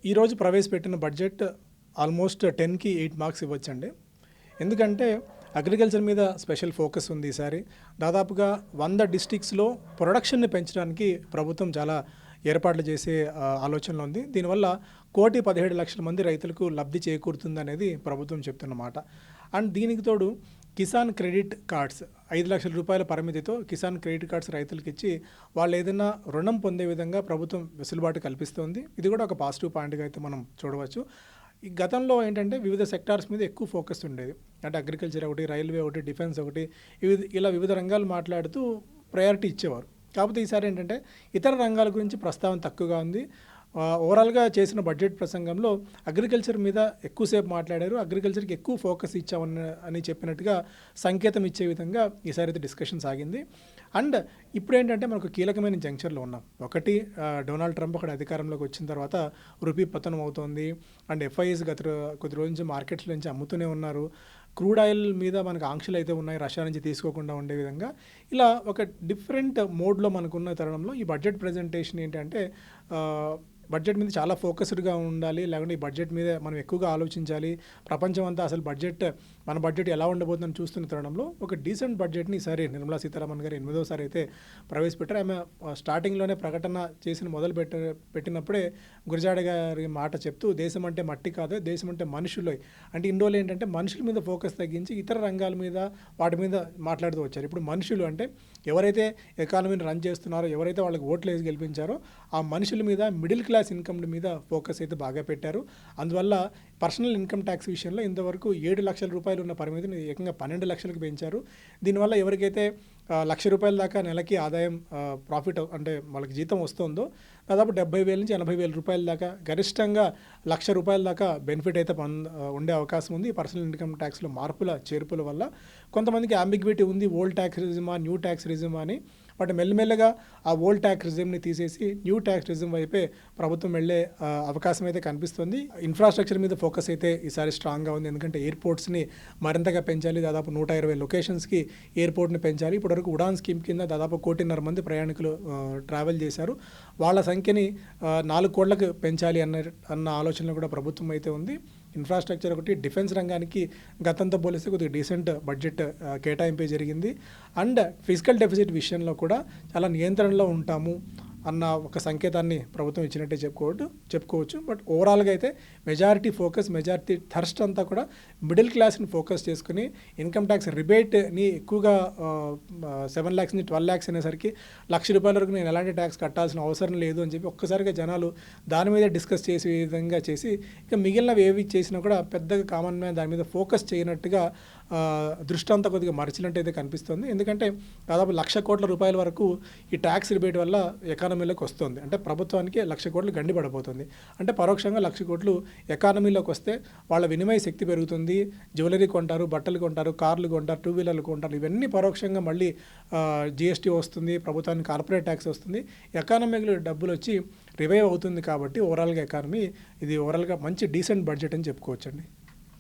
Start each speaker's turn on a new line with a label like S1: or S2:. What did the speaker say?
S1: ఈరోజు ప్రవేశపెట్టిన budget almost 10కి 8 మార్క్స్ ఇవ్వచ్చండి. ఎందుకంటే అగ్రికల్చర్ మీద స్పెషల్ ఫోకస్ ఉంది ఈసారి. దాదాపుగా 100 డిస్ట్రిక్ట్స్లో ప్రొడక్షన్ని పెంచడానికి ప్రభుత్వం చాలా ఏర్పాట్లు చేసే ఆలోచనలో ఉంది. దీనివల్ల 1,17,00,000 మంది రైతులకు లబ్ధి చేకూరుతుందనేది ప్రభుత్వం చెప్తున్నమాట. అండ్ దీనికి తోడు కిసాన్ క్రెడిట్ కార్డ్స్ 5 లక్షల రూపాయల పరిమితితో కిసాన్ క్రెడిట్ కార్డ్స్ రైతులకు ఇచ్చి వాళ్ళు ఏదైనా రుణం పొందే విధంగా ప్రభుత్వం వెసులుబాటు కల్పిస్తుంది. ఇది కూడా ఒక పాజిటివ్ పాయింట్గా అయితే మనం చూడవచ్చు. ఈ గతంలో ఏంటంటే వివిధ సెక్టార్స్ మీద ఎక్కువ ఫోకస్ ఉండేది. అంటే అగ్రికల్చర్ ఒకటి, రైల్వే ఒకటి, డిఫెన్స్ ఒకటి, ఇలా వివిధ రంగాలు మాట్లాడుతూ ప్రయారిటీ ఇచ్చేవారు. కాకపోతే ఈసారి ఏంటంటే ఇతర రంగాల గురించి ప్రస్తావన తక్కువగా ఉంది. ఓవరాల్గా చేసిన బడ్జెట్ ప్రసంగంలో అగ్రికల్చర్ మీద ఎక్కువసేపు మాట్లాడారు. అగ్రికల్చర్కి ఎక్కువ ఫోకస్ ఇచ్చామని చెప్పినట్టుగా సంకేతం ఇచ్చే విధంగా ఈసారి అయితే డిస్కషన్ సాగింది. అండ్ ఇప్పుడు ఏంటంటే మనకు కీలకమైన జంక్షన్లో ఉన్నాం. ఒకటి, డొనాల్డ్ ట్రంప్ అక్కడ అధికారంలోకి వచ్చిన తర్వాత రూపీ పతనం అవుతోంది. అండ్ ఎఫ్ఐఎస్ గత కొద్ది రోజుల నుంచి మార్కెట్స్ నుంచి అమ్ముతూనే ఉన్నారు. క్రూడ్ ఆయిల్ మీద మనకు ఆంక్షలు అయితే ఉన్నాయి, రష్యా నుంచి తీసుకోకుండా ఉండే విధంగా. ఇలా ఒక డిఫరెంట్ మోడ్లో మనకున్న తరుణంలో ఈ బడ్జెట్ ప్రజెంటేషన్ ఏంటంటే బడ్జెట్ మీద చాలా ఫోకస్డ్గా ఉండాలి, లేకుంటే ఈ బడ్జెట్ మీద మనం ఎక్కువగా ఆలోచించాలి. ప్రపంచం అంతా అసలు మన బడ్జెట్ ఎలా ఉండబోతుందని చూస్తున్న తరుణంలో ఒక డీసెంట్ బడ్జెట్ని ఈసారి నిర్మలా సీతారామన్ గారు 8వ అయితే ప్రవేశపెట్టారు. ఆమె స్టార్టింగ్లోనే ప్రకటన చేసిన పెట్టినప్పుడే గురజాడ గారి మాట చెప్తూ దేశం అంటే మట్టి కాదు, దేశం అంటే మనుషులు. అంటే ఇన్ని రోజులు ఏంటంటే మనుషుల మీద ఫోకస్ తగ్గించి ఇతర రంగాల మీద వాటి మీద మాట్లాడుతూ వచ్చారు. ఇప్పుడు మనుషులు అంటే ఎవరైతే ఎకానమీని రన్ చేస్తున్నారో, ఎవరైతే వాళ్ళకి ఓట్లు వేసి గెలిపించారో ఆ మనుషుల మీద, మిడిల్ క్లాస్ ఇన్కమ్ మీద ఫోకస్ అయితే బాగా పెట్టారు. అందువల్ల పర్సనల్ ఇన్కమ్ ట్యాక్స్ విషయంలో ఇంతవరకు 7 లక్షల రూపాయలు ఉన్న పరిమితిని ఏకంగా 12 లక్షలకు పెంచారు. దీనివల్ల ఎవరికైతే ₹1,00,000 దాకా నెలకి ఆదాయం ప్రాఫిట్ అంటే వాళ్ళకి జీతం వస్తుందో దాదాపు 70,000 నుంచి 80,000 రూపాయల దాకా, గరిష్టంగా ₹1,00,000 దాకా బెనిఫిట్ అయితే ఉండే అవకాశం ఉంది. పర్సనల్ ఇన్కమ్ ట్యాక్స్లో చేర్పుల వల్ల కొంతమందికి అంబిగ్విటీ ఉంది, ఓల్డ్ ట్యాక్స్ రిజిమా, న్యూ ట్యాక్స్ రిజిమా అని. బట్ మెల్లమెల్లగా ఆ ఓల్డ్ ట్యాక్స్ రిజిమ్ని తీసేసి న్యూ ట్యాక్స్ రిజిమ్ వైపే ప్రభుత్వం వెళ్ళే అవకాశం అయితే కనిపిస్తుంది. ఇన్ఫ్రాస్ట్రక్చర్ మీద ఫోకస్ అయితే ఈసారి స్ట్రాంగ్గా ఉంది. ఎందుకంటే ఎయిర్పోర్ట్స్ని మరింతగా పెంచాలి. దాదాపు 120 లొకేషన్స్కి ఎయిర్పోర్ట్ని పెంచాలి. ఇప్పటివరకు ఉడాన్ స్కీమ్ కింద దాదాపు 1.5 మంది ప్రయాణికులు ట్రావెల్ చేశారు. వాళ్ళ సంఖ్యని 4 కోట్లకు పెంచాలి అన్న ఆలోచనలో కూడా ప్రభుత్వం అయితే ఉంది. ఇన్ఫ్రాస్ట్రక్చర్ ఒకటి, డిఫెన్స్ రంగానికి గతంతో పోలిస్తే కొద్దిగా డీసెంట్ బడ్జెట్ కేటాయింపే జరిగింది. అండ్ ఫిజికల్ డెఫిసిట్ విషయంలో కూడా చాలా నియంత్రణలో ఉంటాము అన్న ఒక సంకేతాన్ని ప్రభుత్వం ఇచ్చినట్టే చెప్పుకోవచ్చు. బట్ ఓవరాల్గా అయితే మెజారిటీ థర్స్ట్ అంతా కూడా మిడిల్ క్లాస్ని ఫోకస్ చేసుకుని ఇన్కమ్ ట్యాక్స్ రిబేట్ని ఎక్కువగా 7 lakhs నుంచి 12 lakhs అనేసరికి ₹1,00,000 వరకు నేను ఎలాంటి ట్యాక్స్ కట్టాల్సిన అవసరం లేదు అని చెప్పి ఒక్కసారిగా జనాలు దాని మీద డిస్కస్ చేసే విధంగా చేసి ఇక మిగిలినవి ఏవి చేసినా కూడా పెద్దగా కామన్ మ్యాన్ దాని మీద ఫోకస్ చేయనట్టుగా దృష్టి అంతా కొద్దిగా మరచినట్టు అయితే కనిపిస్తుంది. ఎందుకంటే దాదాపు ₹1,00,000 కోట్ల వరకు ఈ ట్యాక్స్ రిబేట్ వల్ల ఎకానమీలోకి వస్తుంది. అంటే ప్రభుత్వానికి ₹1,00,000 కోట్లు గండిపడబోతుంది. అంటే పరోక్షంగా ₹1,00,000 కోట్లు ఎకానమీలోకి వస్తే వాళ్ళ వినిమయ శక్తి పెరుగుతుంది. జ్యువెలరీ కొంటారు, బట్టలు కొంటారు, కార్లు కొంటారు, 2 వీలర్లు కొంటారు. ఇవన్నీ పరోక్షంగా మళ్ళీ GST వస్తుంది, ప్రభుత్వానికి కార్పొరేట్ ట్యాక్స్ వస్తుంది. ఎకానమీలో డబ్బులు వచ్చి రివైవ్ అవుతుంది. కాబట్టి ఓవరాల్గా ఇది మంచి డీసెంట్ బడ్జెట్ అని చెప్పుకోవచ్చండి.